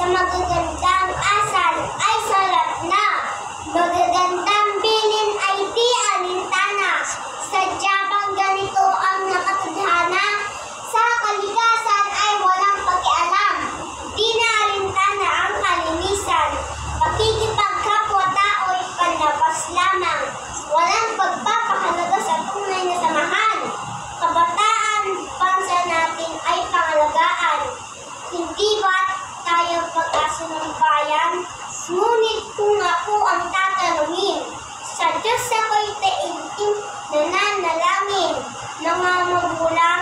sa magagandang asal ay salat na. Magagandang bilin ay di alintana. Sadya bang ganito ang nakatadhana? Sa kalikasan ay walang pakialam. Di na alintana ang kalinisan. Pakikipagkapwa-tao'y panlabas lamang. Walang pagpapahalaga sa tunay na samahan. Kabataan, bansa natin ay pangalagaan. Hindi ba tayo pag-asa ng bayan? Ngunit kung ako ang tatanungin, sa Diyos ako'y taimtim nananalangin. Mga magulang